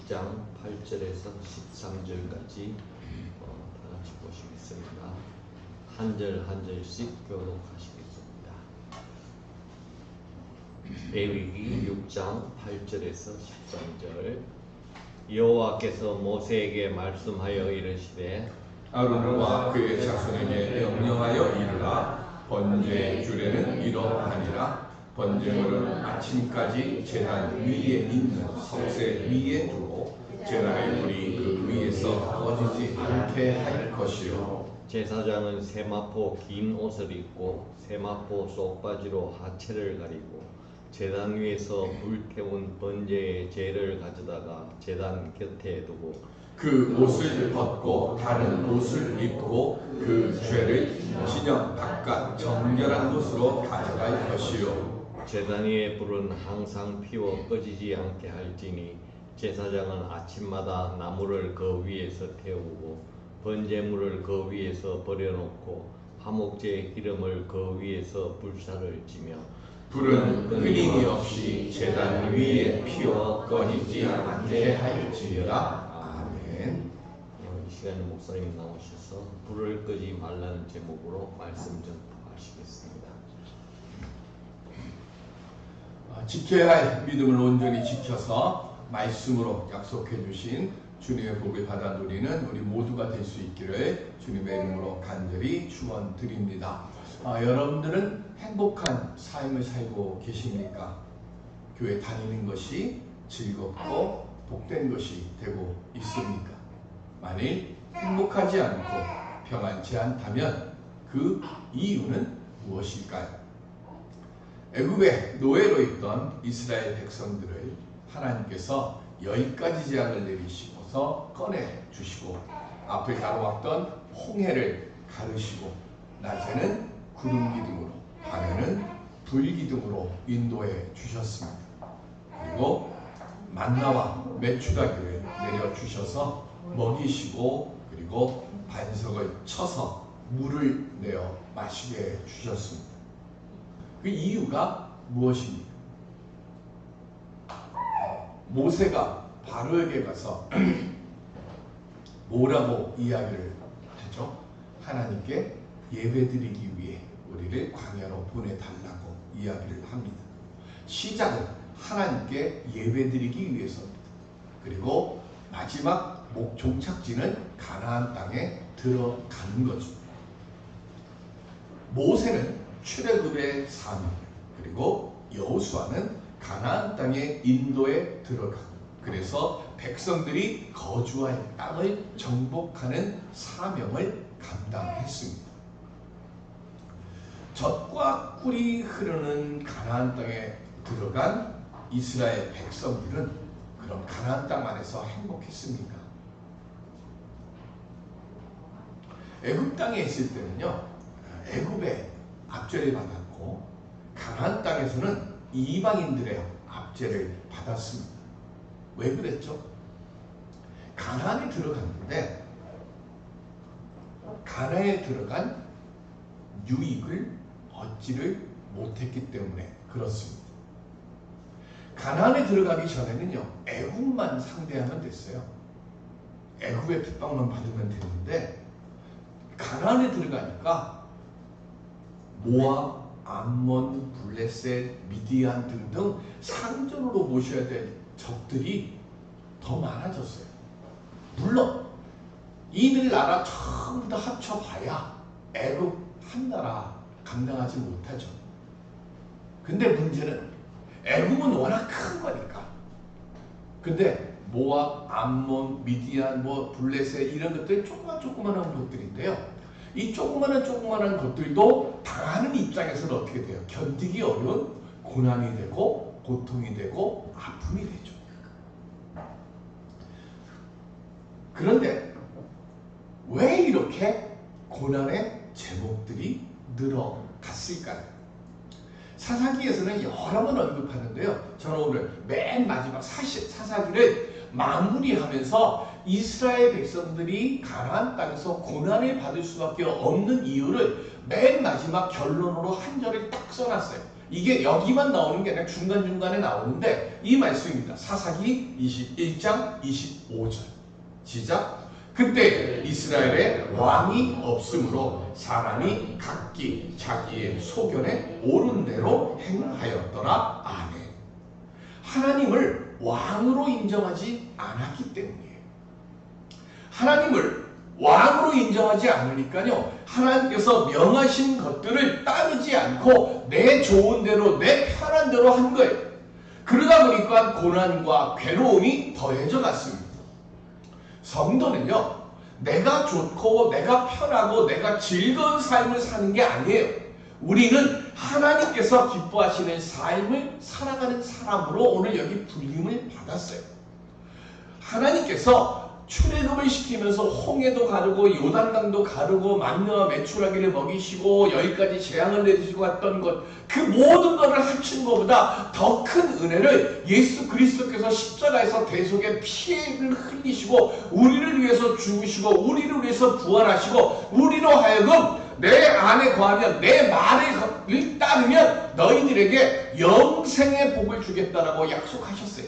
6장 8절에서 13절까지 다 같이 보시겠습니다. 한 절 한 절씩 교독하시겠습니다. 레위기 6장 8절에서 13절. 여호와께서 모세에게 말씀하여 이르시되 아론과 그의 자손에게 명령하여 이르라. 번제의 주례는 이러하니라. 번제물은 아침까지 제단 위에 있는 석쇠 위에 두고 제단의 불이 그 위에서 꺼지지 않게 할 것이요. 제사장은 세마포 긴 옷을 입고 세마포 속바지로 하체를 가리고 제단 위에서 불태운 번제의 재를 가져다가 제단 곁에 두고 그 옷을 벗고 다른 옷을 입고 그 죄를 진영 바깥 정결한 곳으로 가져갈 것이요. 제단 위의 불은 항상 피워 꺼지지 않게 할지니 제사장은 아침마다 나무를 그 위에서 태우고 번제물을 그 위에서 버려놓고 화목제의 기름을 그 위에서 불사를 지며 불은 끊임이 없이 제단 위에 피워 꺼지지 않게 할지어다. 아멘. 이 시간에 목사님 나오셔서 불을 끄지 말라는 제목으로 말씀 전파하시겠습니다. 지켜야 할 믿음을 온전히 지켜서 말씀으로 약속해 주신 주님의 복을 받아 누리는 우리 모두가 될 수 있기를 주님의 이름으로 간절히 축원드립니다. 여러분들은 행복한 삶을 살고 계십니까? 교회 다니는 것이 즐겁고 복된 것이 되고 있습니까? 만일 행복하지 않고 평안치 않다면 그 이유는 무엇일까요? 애굽의 노예로 있던 이스라엘 백성들을 하나님께서 10가지 재앙을 내리시고서 꺼내주시고 앞을 가로막던 홍해를 가르시고 낮에는 구름 기둥으로 밤에는 불 기둥으로 인도해 주셨습니다. 그리고 만나와 메추라기를 내려주셔서 먹이시고 그리고 반석을 쳐서 물을 내어 마시게 해 주셨습니다. 그 이유가 무엇입니까? 모세가 바로에게 가서 뭐라고 이야기를 하죠? 하나님께 예배드리기 위해 우리를 광야로 보내달라고 이야기를 합니다. 시작은 하나님께 예배드리기 위해서입니다. 그리고 마지막 종착지는 가나안 땅에 들어가는 거죠. 모세는 출애굽의 사명, 그리고 여호수아는 가나안 땅의 인도에 들어가고 그래서 백성들이 거주할 땅을 정복하는 사명을 감당했습니다. 젖과 꿀이 흐르는 가나안 땅에 들어간 이스라엘 백성들은 그럼 가나안 땅 안에서 행복했습니까? 애굽 땅에 있을 때는요, 애굽의 압제를 받았고 가나안 땅에서는 이방인들의 압제를 받았습니다. 왜 그랬죠? 가나안에 들어갔는데 가나안에 들어간 유익을 얻지를 못했기 때문에 그렇습니다. 가나안에 들어가기 전에는요, 애굽만 상대하면 됐어요. 애굽의 핍박만 받으면 됐는데 가나안에 들어가니까 모압, 암몬, 블레셋, 미디안 등등 상전으로 모셔야 될 적들이 더 많아졌어요. 물론 이들 나라 전부 다 합쳐봐야 애굽 한 나라 감당하지 못하죠. 근데 문제는 애굽은 워낙 큰 거니까. 근데 모압, 암몬, 미디안, 블레셋 이런 것들 조그만한 것들인데요. 이 조그만한 것들도 당하는 입장에서는 어떻게 돼요? 견디기 어려운 고난이 되고 고통이 되고 아픔이 되죠. 그런데 왜 이렇게 고난의 제목들이 늘어갔을까요? 사사기에서는 여러 번 언급하는데요. 저는 오늘 맨 마지막 사사기를 마무리하면서 이스라엘 백성들이 가나안 땅에서 고난을 받을 수밖에 없는 이유를 맨 마지막 결론으로 한 절을 딱 써놨어요. 이게 여기만 나오는 게 아니라 중간중간에 나오는데 이 말씀입니다. 사사기 21장 25절. 시작. 그때 이스라엘에 왕이 없으므로 사람이 각기 자기의 소견에 옳은 대로 행하였더라. 아멘. 하나님을 왕으로 인정하지 않았기 때문이에요. 하나님을 왕으로 인정하지 않으니까요, 하나님께서 명하신 것들을 따르지 않고 내 좋은 대로 내 편한 대로 한 거예요. 그러다 보니까 고난과 괴로움이 더해져 갔습니다. 성도는요, 내가 좋고 내가 편하고 내가 즐거운 삶을 사는 게 아니에요. 우리는 하나님께서 기뻐하시는 삶을 살아가는 사람으로 오늘 여기 불림을 받았어요. 하나님께서 출애굽을 시키면서 홍해도 가르고 요단강도 가르고 만나와 메추라기를 먹이시고 10가지 재앙을 내리시고 했던 것, 그 모든 것을 합친 것보다 더 큰 은혜를 예수 그리스도께서 십자가에서 대속의 피를 흘리시고 우리를 위해서 죽으시고 우리를 위해서 부활하시고 우리로 하여금 내 안에 거하면 내 말을 따르면 너희들에게 영생의 복을 주겠다라고 약속하셨어요.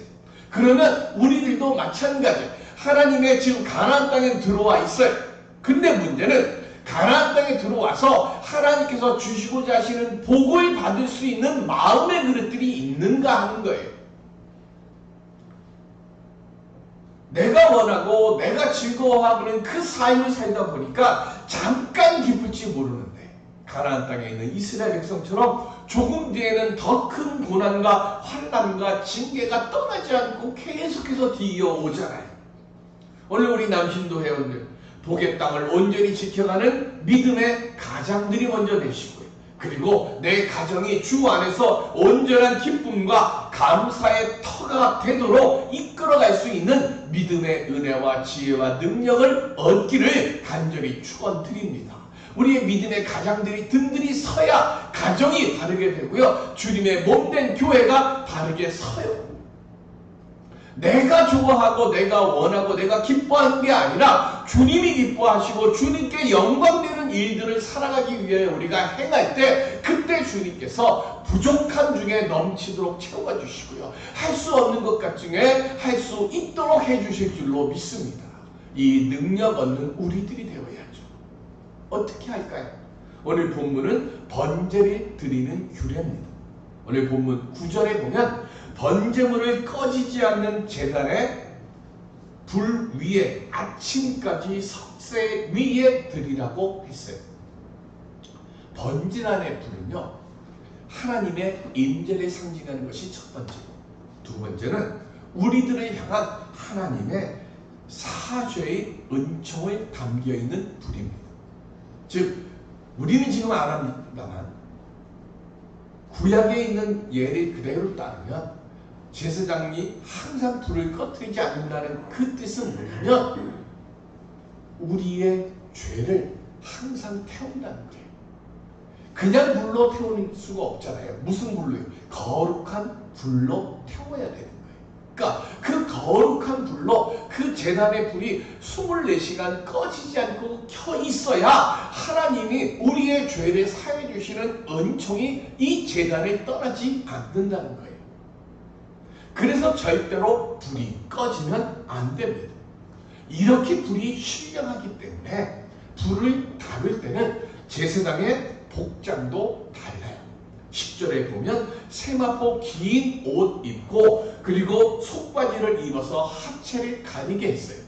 그러면 우리들도 마찬가지. 하나님의 지금 가나안 땅에 들어와 있어요. 근데 문제는 가나안 땅에 들어와서 하나님께서 주시고자 하시는 복을 받을 수 있는 마음의 그릇들이 있는가 하는 거예요. 내가 원하고 내가 즐거워하는 그 삶을 살다 보니까 잠깐 기쁠지 모르는데 가나안 땅에 있는 이스라엘 백성처럼 조금 뒤에는 더 큰 고난과 환난과 징계가 떠나지 않고 계속해서 뒤이어오잖아요. 오늘 우리 남신도 회원들 복의 땅을 온전히 지켜가는 믿음의 가장들이 먼저 되시고요. 그리고 내 가정이 주 안에서 온전한 기쁨과 감사의 터가 되도록 이끌어갈 수 있는 믿음의 은혜와 지혜와 능력을 얻기를 간절히 축원드립니다. 우리의 믿음의 가장들이 든든히 서야 가정이 바르게 되고요. 주님의 몸된 교회가 바르게 서요. 내가 좋아하고 내가 원하고 내가 기뻐하는 게 아니라 주님이 기뻐하시고 주님께 영광되는 일들을 살아가기 위해 우리가 행할 때 그때 주님께서 부족한 중에 넘치도록 채워 주시고요. 할 수 없는 것 중에 할 수 있도록 해주실 줄로 믿습니다. 이 능력 얻는 우리들이 되어야죠. 어떻게 할까요? 오늘 본문은 번제를 드리는 규례입니다. 오늘 본문 9절에 보면 번제물을 꺼지지 않는 제단에 불 위에 아침까지 석쇠 위에 드리라고 했어요. 번제단의 불은요, 하나님의 임재를 상징하는 것이 첫 번째고, 두 번째는 우리들을 향한 하나님의 사죄의 은총을 담겨있는 불입니다. 즉 우리는 지금 안 합니다만 구약에 있는 예를 그대로 따르면 제사장이 항상 불을 꺼뜨리지 않는다는 그 뜻은 뭐냐면 우리의 죄를 항상 태운다는 거예요. 그냥 불로 태울 수가 없잖아요. 무슨 불로요? 거룩한 불로 태워야 되는 거예요. 그러니까 그 거룩한 불로 그 제단의 불이 24시간 꺼지지 않고 켜 있어야 하나님이 우리의 죄를 사해 주시는 은총이 이 제단에 떠나지 않는다는 거예요. 그래서 절대로 불이 꺼지면 안 됩니다. 이렇게 불이 신령하기 때문에 불을 다룰 때는 제사장의 복장도 달라요. 10절에 보면 세마포 긴 옷 입고 그리고 속바지를 입어서 하체를 가리게 했어요.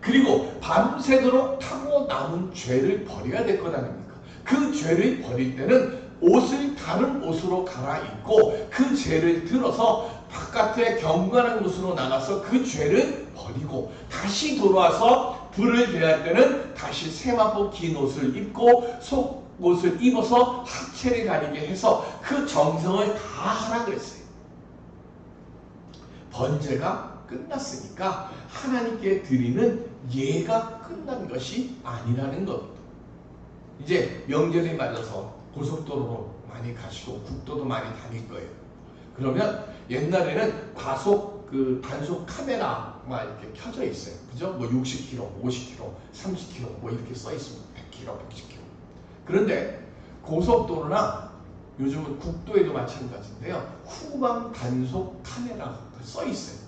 그리고 밤새도록 타고 남은 죄를 버려야 될 것 아닙니까? 그 죄를 버릴 때는 옷을 다른 옷으로 갈아입고 그 죄를 들어서 바깥에 경건한 곳으로 나가서 그 죄를 버리고 다시 돌아와서 불을 대할 때는 다시 세마포 긴 옷을 입고 속옷을 입어서 하체를 가리게 해서 그 정성을 다 하라 그랬어요. 번제가 끝났으니까 하나님께 드리는 예가 끝난 것이 아니라는 겁니다. 이제 명절이 맞아서 고속도로로 많이 가시고 국도도 많이 다닐 거예요. 그러면 옛날에는 과속 그 단속 카메라가 이렇게 켜져 있어요. 그죠? 뭐 60km, 50km, 30km 뭐 이렇게 써 있습니다. 100km, 110km. 그런데 고속도로나 요즘은 국도에도 마찬가지인데요. 후방 단속 카메라가 써 있어요.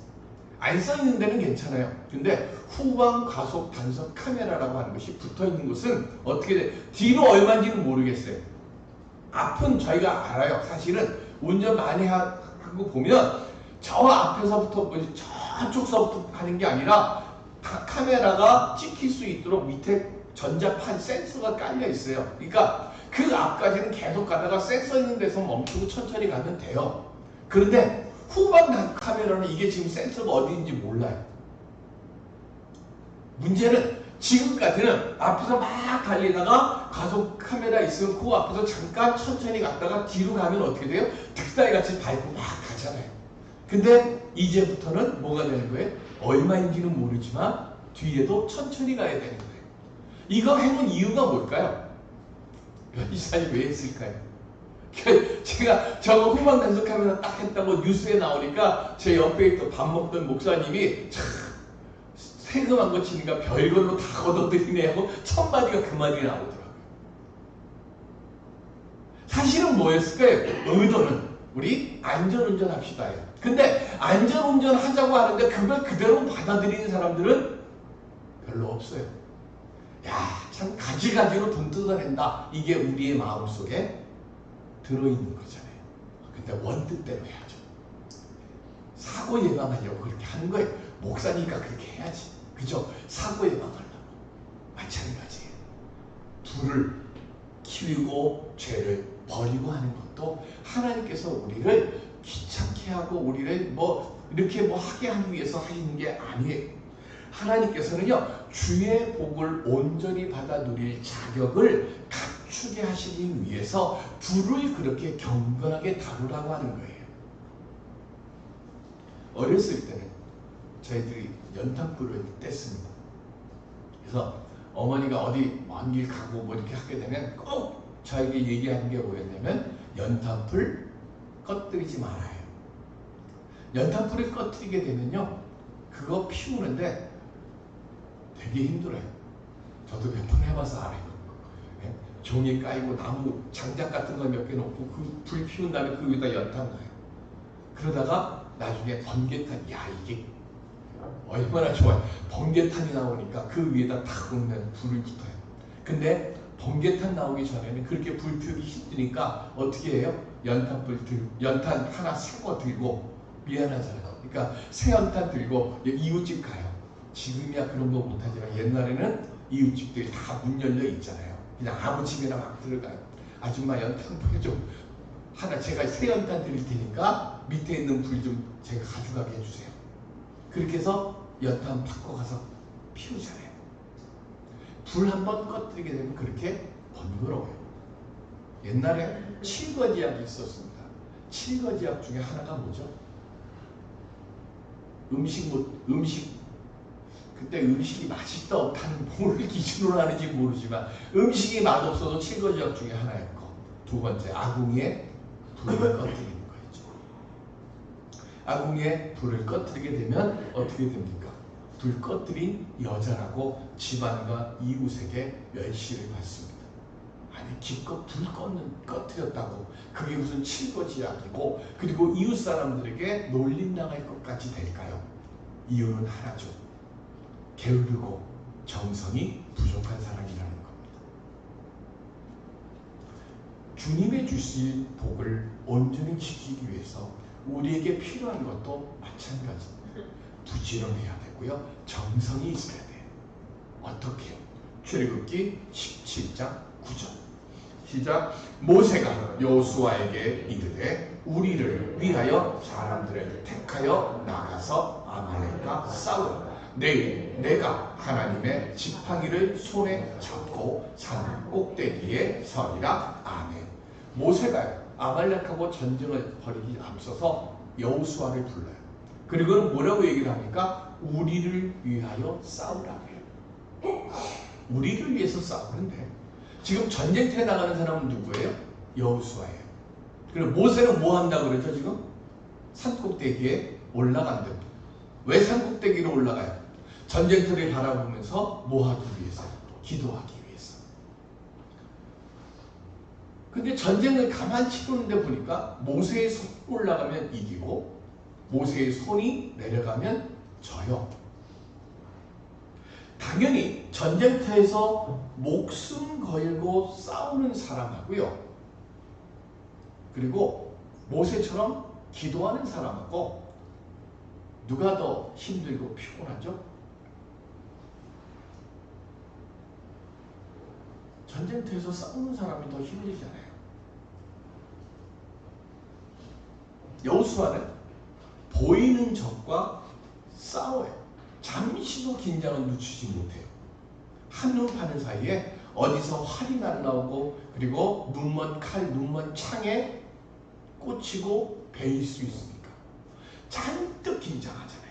안 써 있는 데는 괜찮아요. 근데 후방 과속 단속 카메라라고 하는 것이 붙어 있는 것은 어떻게 돼? 뒤로 얼마인지는 모르겠어요. 앞은 저희가 알아요. 사실은 운전 많이 하고 보면 저 앞에서부터 저쪽서부터 하는 게 아니라 다 카메라가 찍힐 수 있도록 밑에 전자판 센서가 깔려 있어요. 그러니까 그 앞까지는 계속 가다가 센서 있는 데서 멈추고 천천히 가면 돼요. 그런데 후방 카메라는 이게 지금 센서가 어디인지 몰라요. 문제는 지금까지는 앞에서 막 달리다가 가속 카메라 있으면 그 앞에서 잠깐 천천히 갔다가 뒤로 가면 어떻게 돼요? 득달같이 밟고 막 가잖아요. 근데 이제부터는 뭐가 되는 거예요? 얼마인지는 모르지만 뒤에도 천천히 가야 되는 거예요. 이거 해놓은 이유가 뭘까요? 이사님 왜 했을까요? 제가 저거 후방 단속 카메라 딱 했다고 뉴스에 나오니까 제 옆에 있던 밥 먹던 목사님이 참 세금한 거 치니까 별걸로 다 걷어들이네 하고 첫 마디가 그 마디 나오더라고요. 사실은 뭐였을까요? 의도는 우리 안전운전 합시다. 근데 안전운전 하자고 하는데 그걸 그대로 받아들이는 사람들은 별로 없어요. 야, 참 가지가지로 돈 뜯어낸다. 이게 우리의 마음속에 들어있는 거잖아요. 근데 원뜻대로 해야죠. 사고 예방하려고 그렇게 하는 거예요. 목사니까 그렇게 해야지. 그죠? 사고 예방하려고. 마찬가지예요. 불을 키우고 죄를 버리고 하는 것도 하나님께서 우리를 귀찮게 하고 우리를 이렇게 하게 하기 위해서 하시는 게 아니에요. 하나님께서는요, 주의 복을 온전히 받아 누릴 자격을 갖추게 하시기 위해서 불을 그렇게 경건하게 다루라고 하는 거예요. 어렸을 때는 저희들이 연탄불을 뗐습니다. 그래서 어머니가 어디 먼 길 가고 이렇게 하게 되면 꼭 저에게 얘기하는 게 뭐였냐면 연탄불 꺼뜨리지 말아요. 연탄불을 꺼뜨리게 되면요, 그거 피우는데 되게 힘들어요. 저도 몇 번 해봐서 알아요. 종이 까이고 나무 장작 같은 거 몇 개 놓고 그 불 피운 다음에 그 위에다 연탄 넣어요. 그러다가 나중에 번개탄, 야 이게 얼마나 좋아요. 번개탄이 나오니까 그 위에다 탁 놓으면 불이 붙어요. 근데 번개탄 나오기 전에는 그렇게 불 피우기 힘드니까 어떻게 해요? 연탄 하나 새 거 들고, 미안하잖아요. 그러니까 새 연탄 들고 이웃집 가요. 지금이야 그런 거 못하지만 옛날에는 이웃집들이 다 문 열려 있잖아요. 그냥 아무 집이나 막 들어가요. 아줌마 연탄 보여줘. 하나 제가 새 연탄 드릴 테니까 밑에 있는 불 좀 제가 가져가게 해주세요. 그렇게 해서 연탄 바꿔 가서 피우잖아요. 불 한번 꺼뜨리게 되면 그렇게 번거로워요. 옛날에 7거지약이 있었습니다. 7거지약 중에 하나가 뭐죠? 그때 음식이 맛있다 없다는 뭘 기준으로 하는지 모르지만 음식이 맛없어도 7거지약 중에 하나였고, 두 번째 아궁이에 불을 꺼뜨리는 거였죠. 아궁이에 불을 꺼뜨리게 되면 어떻게 됩니까? 불 꺼뜨린 여자라고 집안과 이웃에게 멸시를 받습니다. 아니 기껏 불 꺼뜨렸다고 그게 무슨 7거지약이고 그리고 이웃 사람들에게 놀림 나갈 것까지 될까요? 이유는 하나죠. 게으르고 정성이 부족한 사람이라는 겁니다. 주님의 주실 복을 온전히 지키기 위해서 우리에게 필요한 것도 마찬가지입니다. 부지런해야 되고요. 정성이 있어야 돼요. 어떻게요? 출애굽기 17장 9절 시작. 모세가 여호수아에게 이르되 우리를 위하여 사람들을 택하여 나가서 아말렉과 싸우라. 내일 내가 하나님의 지팡이를 손에 잡고 산 꼭대기에 서리라. 아멘. 모세가 아말렉하고 전쟁을 벌이기 앞서서 여호수아를 불러요. 그리고 뭐라고 얘기를 합니까? 우리를 위하여 싸우라고 해요. 우리를 위해서 싸우는데 지금 전쟁터에 나가는 사람은 누구예요? 여호수아예요. 그리고 모세는 뭐 한다고 그러죠 지금? 산꼭대기에 올라간대요. 왜 산꼭대기로 올라가요? 전쟁터를 바라보면서 뭐 하기 위해서? 기도하기 위해서. 근데 전쟁을 가만히 치르는데 보니까 모세의 손이 올라가면 이기고 모세의 손이 내려가면 져요. 당연히 전쟁터에서 목숨 걸고 싸우는 사람하고요. 그리고 모세처럼 기도하는 사람하고 누가 더 힘들고 피곤하죠? 전쟁터에서 싸우는 사람이 더 힘들잖아요. 여호수아는 보이는 적과 싸워요. 잠시도 긴장을 늦추지 못해요. 한눈 파는 사이에 어디서 활이 날라오고 그리고 눈먼 칼, 눈먼 창에 꽂히고 베일 수 있으니까 잔뜩 긴장하잖아요.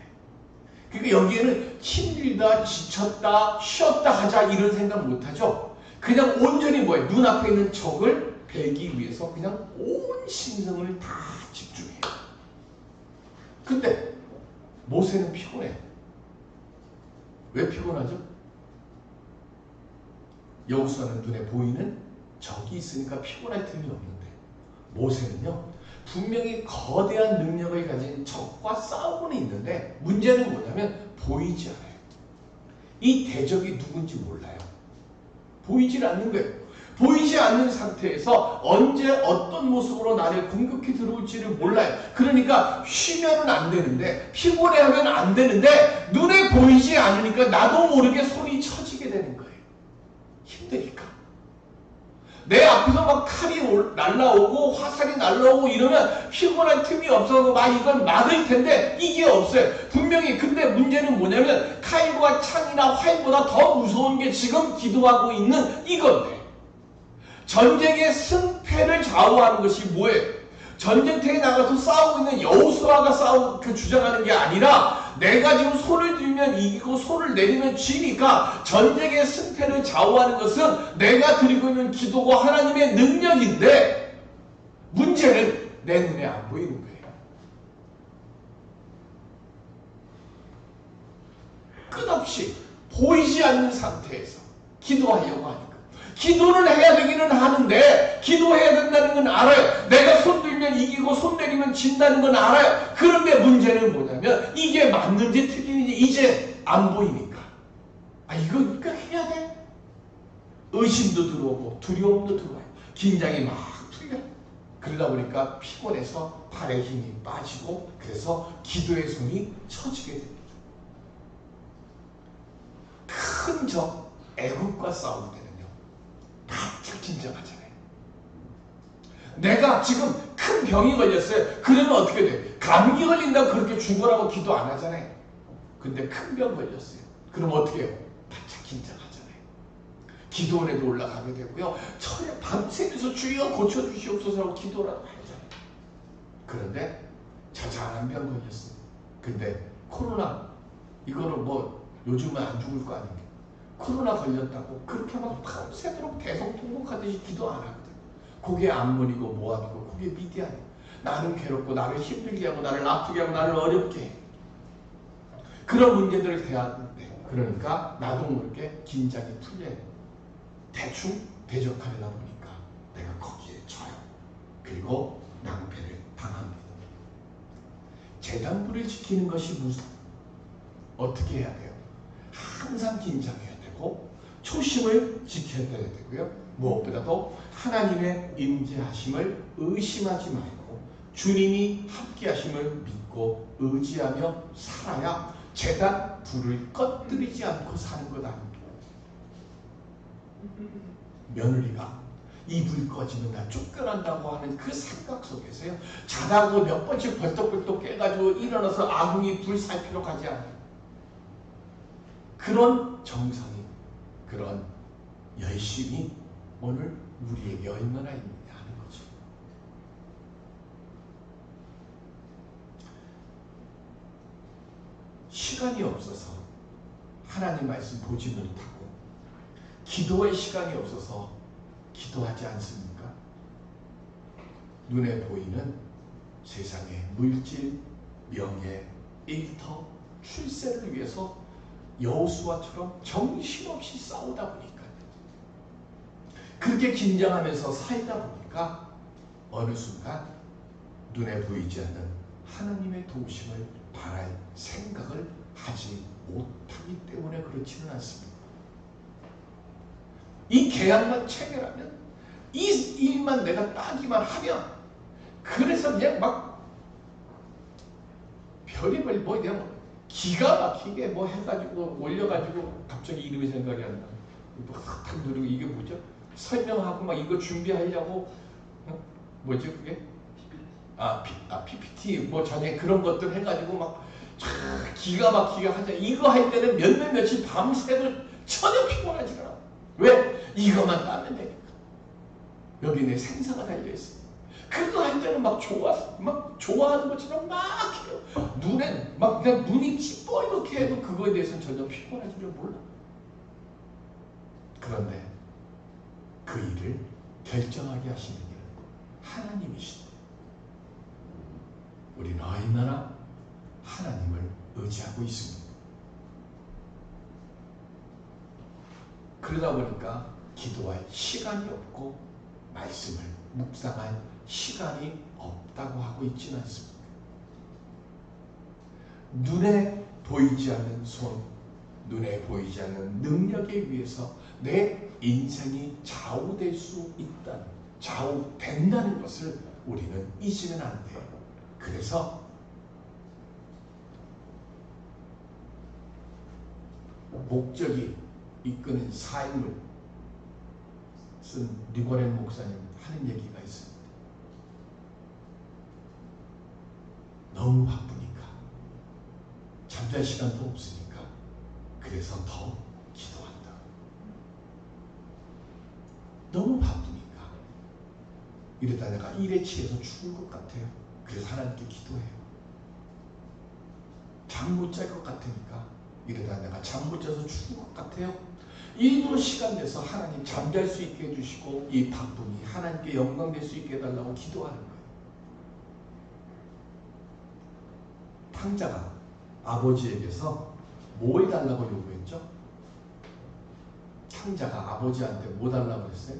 그러니까 여기에는 힘들다, 지쳤다, 쉬었다 하자 이런 생각 못하죠. 그냥 온전히 뭐예요? 눈앞에 있는 적을 베기 위해서 그냥 온 신성을 다 집중해요. 근데 모세는 피곤해요. 왜 피곤하죠? 여호수아는 눈에 보이는 적이 있으니까 피곤할 틈이 없는데 모세는요 분명히 거대한 능력을 가진 적과 싸우고는 있는데 문제는 뭐냐면 보이지 않아요. 이 대적이 누군지 몰라요. 보이질 않는 거예요. 보이지 않는 상태에서 언제 어떤 모습으로 나를 공격해 들어올지를 몰라요. 그러니까 쉬면은 안 되는데 피곤해하면 안 되는데 눈에 보이지 않으니까 나도 모르게 손이 처지게 되는 거예요. 힘드니까. 내 앞에서 막 칼이 날라오고 화살이 날라오고 이러면 피곤할 틈이 없어서 막 이걸 막을 텐데 이게 없어요. 분명히. 근데 문제는 뭐냐면 칼과 창이나 활보다 더 무서운 게 지금 기도하고 있는 이건데 전쟁의 승패를 좌우하는 것이 뭐예요? 전쟁터에 나가서 싸우고 있는 여호수아가 주장하는 게 아니라 내가 지금 손을 들면 이기고 손을 내리면 지니까 전쟁의 승패를 좌우하는 것은 내가 드리고 있는 기도고 하나님의 능력인데 문제는 내 눈에 안 보이는 거예요. 끝없이 보이지 않는 상태에서 기도하려고 하니까 기도를 해야 되기는 하는데 기도해야 된다는 건 알아요. 내가 손 들면 이기고 손 내리면 진다는 건 알아요. 그런데 문제는 뭐냐면 이게 맞는지 틀리는지 이제 안 보이니까 이거 해야 돼? 의심도 들어오고 두려움도 들어와요. 긴장이 막 풀려. 그러다 보니까 피곤해서 팔에 힘이 빠지고 그래서 기도의 손이 처지게 됩니다. 큰 적 애국과 싸울 때는요 바짝 긴장하잖아요. 내가 지금 큰 병이 걸렸어요. 그러면 어떻게 돼? 감기 걸린다고 그렇게 죽으라고 기도 안 하잖아요. 근데 큰 병 걸렸어요. 그럼 어떻게 해요? 바짝 긴장하잖아요. 기도원에도 올라가게 되고요. 철에 밤새면서 주여 고쳐주시옵소서라고 기도라도 하잖아요. 그런데 자잘한 병 걸렸어요. 근데 코로나 이거는 뭐 요즘은 안 죽을 거 아닙니까? 코로나 걸렸다고 그렇게 막 밤새도록 계속 통곡하듯이 기도 안 하거든. 그게 암문이고 모함이고 그게 미디안이에요. 나는 괴롭고 나를 힘들게 하고 나를 아프게 하고 나를 어렵게 해. 그런 문제들을 대하는데 그러니까 나도 모르게 긴장이 풀려요. 대충 대적하려다 보니까 내가 거기에 져요. 그리고 낭패를 당합니다. 재단부를 지키는 것이 무슨 어떻게 해야 돼요? 항상 긴장해야 되고 초심을 지켜야 되고요. 무엇보다도 하나님의 임재하심을 의심하지 말고 주님이 함께하심을 믿고 의지하며 살아야 재단 불을 꺼뜨리지 않고 사는 것 아닙니까? 며느리가 이 불 꺼지면 나 쫓겨난다고 하는 그 생각 속에서요. 자다고 몇 번씩 벌떡벌떡 깨가지고 일어나서 아궁이 불 살피러 가지 않아요. 그런 정성이 그런 열심이 오늘 우리에게 얼마나 있느냐 하는 거죠. 시간이 없어서 하나님 말씀 보지 못하고 기도의 시간이 없어서 기도하지 않습니까? 눈에 보이는 세상의 물질, 명예, 일터, 출세를 위해서 여호수아처럼 정신없이 싸우다 보니까 그렇게 긴장하면서 살다 보니까 보니까 어느 순간 눈에 보이지 않는 하나님의 도우심을 바랄 생각을 하지 못하기 때문에 그렇지는 않습니다. 이 계약만 체결하면, 이 일만 내가 따기만 하면, 그래서 그냥 막 별의별 뭐 그냥 기가 막히게 뭐 해가지고 올려가지고 갑자기 이름이 생각이 안 나. 탁 누르고 이게 뭐죠? 설명하고 막 이거 준비하려고 뭐지 그게? PPT 뭐 전에 그런 것들 해가지고 막 기가 막히게 하자. 이거 할 때는 몇몇 며칠 밤새도 전혀 피곤하지 않아. 왜? 이거만 따면 되니까. 여기 내 생사가 달려있어. 그거 할 때는 막 좋아하는 것처럼 막 해요. 눈엔 막 그냥 눈이 찌뿌리게 해도 그거에 대해서는 전혀 피곤하지 줄 몰라. 그런데 그 일을 결정하게 하시는 일은 하나님이시다. 우리는 얼마나 하나님을 의지하고 있습니다. 그러다 보니까 기도할 시간이 없고 말씀을 묵상할 시간이 없다고 하고 있지는 않습니다. 눈에 보이지 않는 손, 눈에 보이지 않는 능력에 의해서 내 인생이 좌우될 수 있다는, 좌우된다는 것을 우리는 잊으면 안 돼요. 그래서 목적이 이끄는 삶을 쓴 리버렌 목사님 하는 얘기가 있습니다. 너무 바쁘니까, 잠잘 시간도 없으니까, 그래서 더 기도한다. 너무 바쁘니까, 이러다 내가 일에 취해서 죽을 것 같아요. 그래서 하나님께 기도해요. 잠 못 잘 것 같으니까, 이러다 내가 잠 못 자서 죽을 것 같아요. 일부러 시간 내서 하나님 잠잘 수 있게 해주시고, 이 바쁨이 하나님께 영광 될 수 있게 해달라고 기도하는 거예요. 탕자가 아버지에게서 뭐 해달라고 요구했죠? 탕자가 아버지한테 뭐 달라고 그랬어요?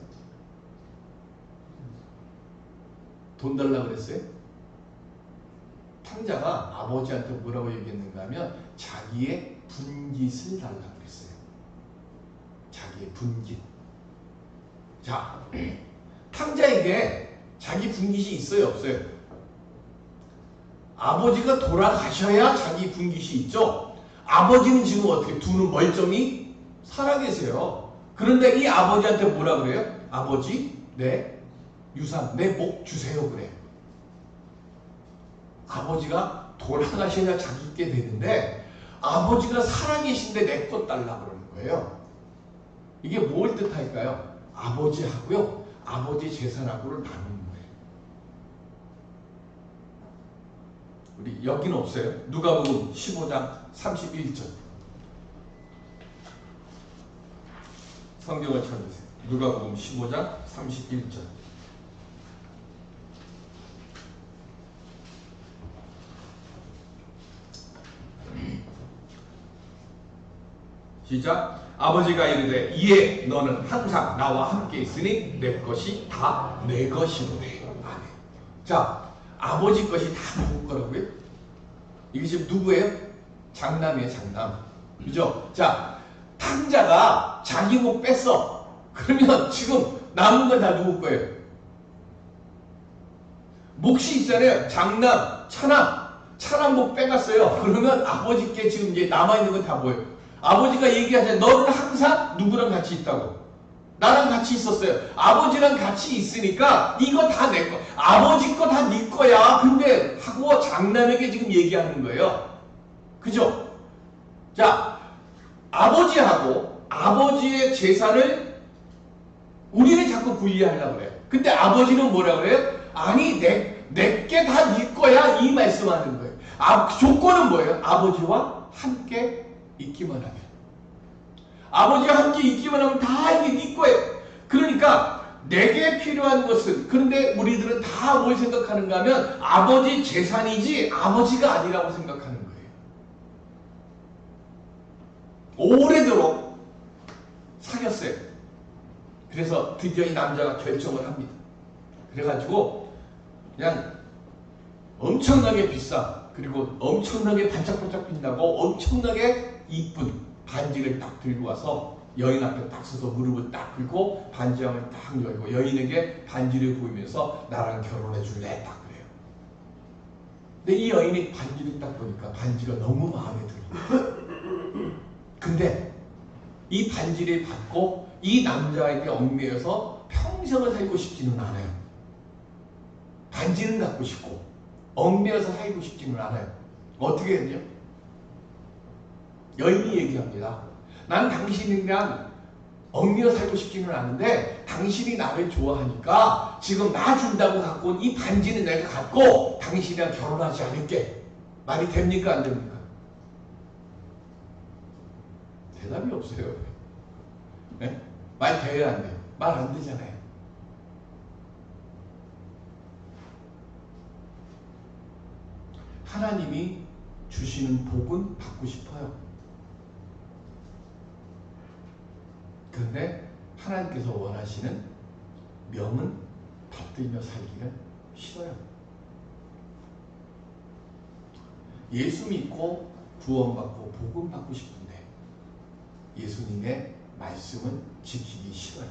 돈 달라고 그랬어요? 탕자가 아버지한테 뭐라고 얘기했는가 하면 자기의 분깃을 달라고 그랬어요. 자기의 분깃. 자, 탕자에게 자기 분깃이 있어요, 없어요? 아버지가 돌아가셔야 자기 분깃이 있죠. 아버지는 지금 어떻게 두 눈 멀쩡히 살아계세요. 그런데 이 아버지한테 뭐라 그래요? 아버지, 내 유산, 내 목 주세요 그래. 아버지가 돌아가셔야 자기 있게 되는데 아버지가 살아계신데 내 것 달라고 그러는 거예요. 이게 뭘 뜻할까요? 아버지하고요, 아버지 재산하고를 나누는 거예요. 우리 여기는 없어요. 누가복음 15장 31절. 성경을 찾으세요. 누가복음 15장 31절. 시작. 아버지가 이르되 이에 너는 항상 나와 함께 있으니 내 것이 다 내 것이로되. 아멘. 자, 아버지 것이 다 누구 거라고요? 이게 지금 누구예요? 장남이에요, 장남. 그죠? 자, 탕자가 자기 목 뺐어. 그러면 지금 남은 건 다 누구 거예요? 몫이 있잖아요. 장남, 차남 목 빼갔어요. 그러면 아버지께 지금 이제 남아있는 건 다 뭐예요? 아버지가 얘기하잖아요. 너는 항상 누구랑 같이 있다고. 나랑 같이 있었어요. 아버지랑 같이 있으니까 이거 다 내 거. 아버지 거 다 네 거야. 근데 하고 장남에게 지금 얘기하는 거예요. 그죠? 자, 아버지하고 아버지의 재산을 우리는 자꾸 분리하려고 그래요. 근데 아버지는 뭐라 그래요? 아니, 내게 다 네 거야. 이 말씀하는 거예요. 조건은 뭐예요? 아버지와 함께 있기만 하면. 아버지와 함께 있기만 하면 다 이게 네 거예요. 그러니까 내게 필요한 것은, 그런데 우리들은 다 뭘 생각하는가 하면 아버지 재산이지 아버지가 아니라고 생각하는 거예요. 오래도록 사귀었어요. 그래서 드디어 이 남자가 결정을 합니다. 그래가지고 그냥 엄청나게 비싸, 그리고 엄청나게 반짝반짝 빛나고 엄청나게 이쁜 반지를 딱 들고 와서 여인 앞에 딱 서서 무릎을 딱 꿇고 반지함을 딱 열고 여인에게 반지를 보이면서 나랑 결혼해 줄래? 딱 그래요. 근데 이 여인이 반지를 딱 보니까 반지가 너무 마음에 들어요. 근데 이 반지를 받고 이 남자에게 얽매여서 평생을 살고 싶지는 않아요. 반지는 갖고 싶고 얽매여서 살고 싶지는 않아요. 어떻게 했냐? 여인이 얘기합니다. 난 당신이랑 얽매여 살고 싶지는 않은데 당신이 나를 좋아하니까 지금 나 준다고 갖고 온 이 반지는 내가 갖고 당신이랑 결혼하지 않을게. 말이 됩니까 안 됩니까? 대답이 없어요. 네? 말 돼요 안 돼요? 말 안 되잖아요. 하나님이 주시는 복은 받고 싶어요. 그런데 하나님께서 원하시는 명은 받들며 살기는 싫어요. 예수 믿고 구원받고 복음 받고 싶은데 예수님의 말씀은 지키기 싫어요.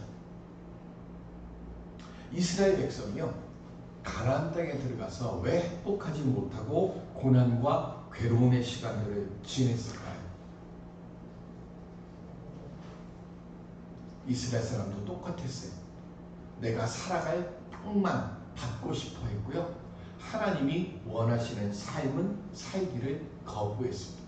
이스라엘 백성이요, 가나안 땅에 들어가서 왜 행복하지 못하고 고난과 괴로움의 시간들을 지냈을까요? 이스라엘 사람도 똑같았어요. 내가 살아갈 떡만 받고 싶어 했고요, 하나님이 원하시는 삶은 살기를 거부했습니다.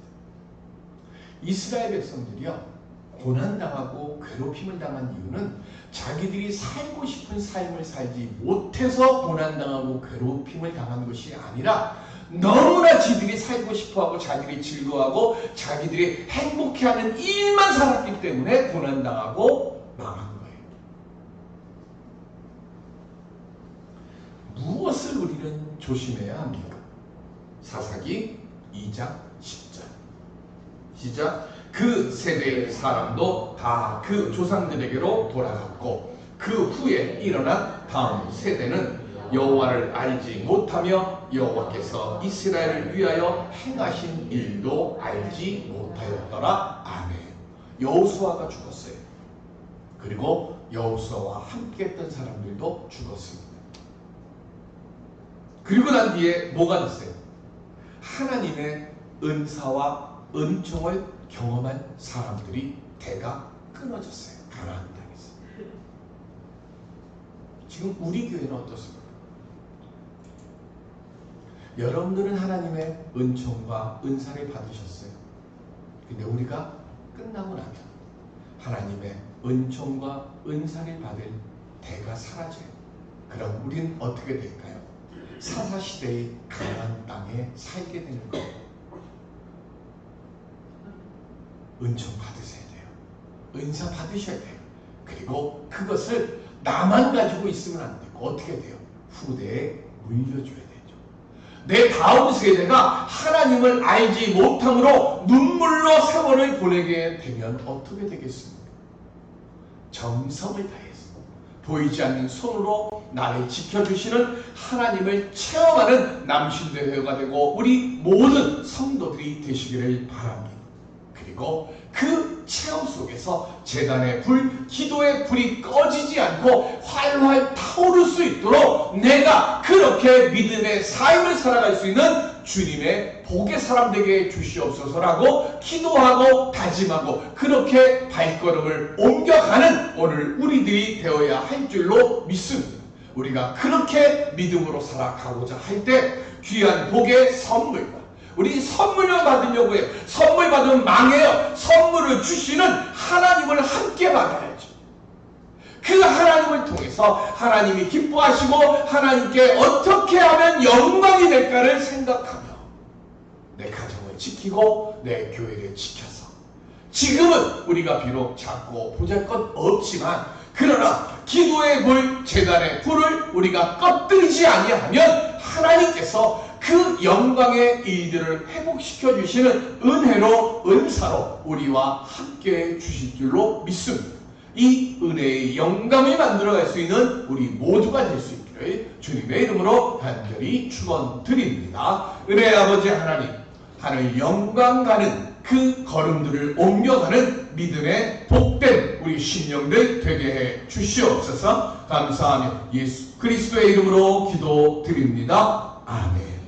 이스라엘 백성들이요, 고난당하고 괴롭힘을 당한 이유는 자기들이 살고 싶은 삶을 살지 못해서 고난당하고 괴롭힘을 당한 것이 아니라 너무나 지들이 살고 싶어하고 자기들이 즐거워하고 자기들이 행복해하는 일만 살았기 때문에 고난당하고 망한 거예요. 무엇을 우리는 조심해야 합니까? 사사기 2장 10절 시작. 그 세대의 사람도 다 그 조상들에게로 돌아갔고 그 후에 일어난 다음 세대는 여호와를 알지 못하며 여호와께서 이스라엘을 위하여 행하신 일도 알지 못하였더라. 아멘. 여호수아가 죽었어요. 그리고 여호수아와 함께했던 사람들도 죽었습니다. 그리고 난 뒤에 뭐가 됐어요? 하나님의 은사와 은총을 경험한 사람들이 대가 끊어졌어요. 가나안 땅에서. 지금 우리 교회는 어떻습니까? 여러분들은 하나님의 은총과 은사를 받으셨어요. 근데 우리가 끝나고 나면 하나님의 은총과 은사를 받을 대가 사라져요. 그럼 우리는 어떻게 될까요? 사사시대의 가나안 땅에 살게 되는 거예요. 은총 받으셔야 돼요. 은사 받으셔야 돼요. 그리고 그것을 나만 가지고 있으면 안 되고 어떻게 돼요? 후대에 물려줘야 되죠. 내 다음 세대가 하나님을 알지 못함으로 눈물로 세월을 보내게 되면 어떻게 되겠습니까? 정성을 다해서 보이지 않는 손으로 나를 지켜주시는 하나님을 체험하는 남신대회가 되고 우리 모든 성도들이 되시기를 바랍니다. 그리고 그 체험 속에서 제단의 불, 기도의 불이 꺼지지 않고 활활 타오를 수 있도록 내가 그렇게 믿음의 삶을 살아갈 수 있는 주님의 복의 사람 되게 주시옵소서라고 기도하고 다짐하고 그렇게 발걸음을 옮겨가는 오늘 우리들이 되어야 할 줄로 믿습니다. 우리가 그렇게 믿음으로 살아가고자 할 때 귀한 복의 선물과 우리 선물을 받으려고 해요. 선물 받으면 망해요. 선물을 주시는 하나님을 함께 받아야죠. 그 하나님을 통해서 하나님이 기뻐하시고 하나님께 어떻게 하면 영광이 될까를 생각하며 내 가정을 지키고 내 교회를 지켜서 지금은 우리가 비록 작고 보잘것 없지만 그러나 기도의 불, 제단의 불을 우리가 꺼뜨리지 아니하면 하나님께서 그 영광의 일들을 회복시켜 주시는 은혜로 은사로 우리와 함께 주실 줄로 믿습니다. 이 은혜의 영광을 만들어갈 수 있는 우리 모두가 될 수 있기를 되시기를 주님의 이름으로 간절히 축원드립니다. 은혜의 아버지 하나님, 하늘 영광 가는 그 걸음들을 옮겨가는 믿음의 복된 우리 심령들 되게 해 주시옵소서. 감사하며 예수 그리스도의 이름으로 기도드립니다. 아멘.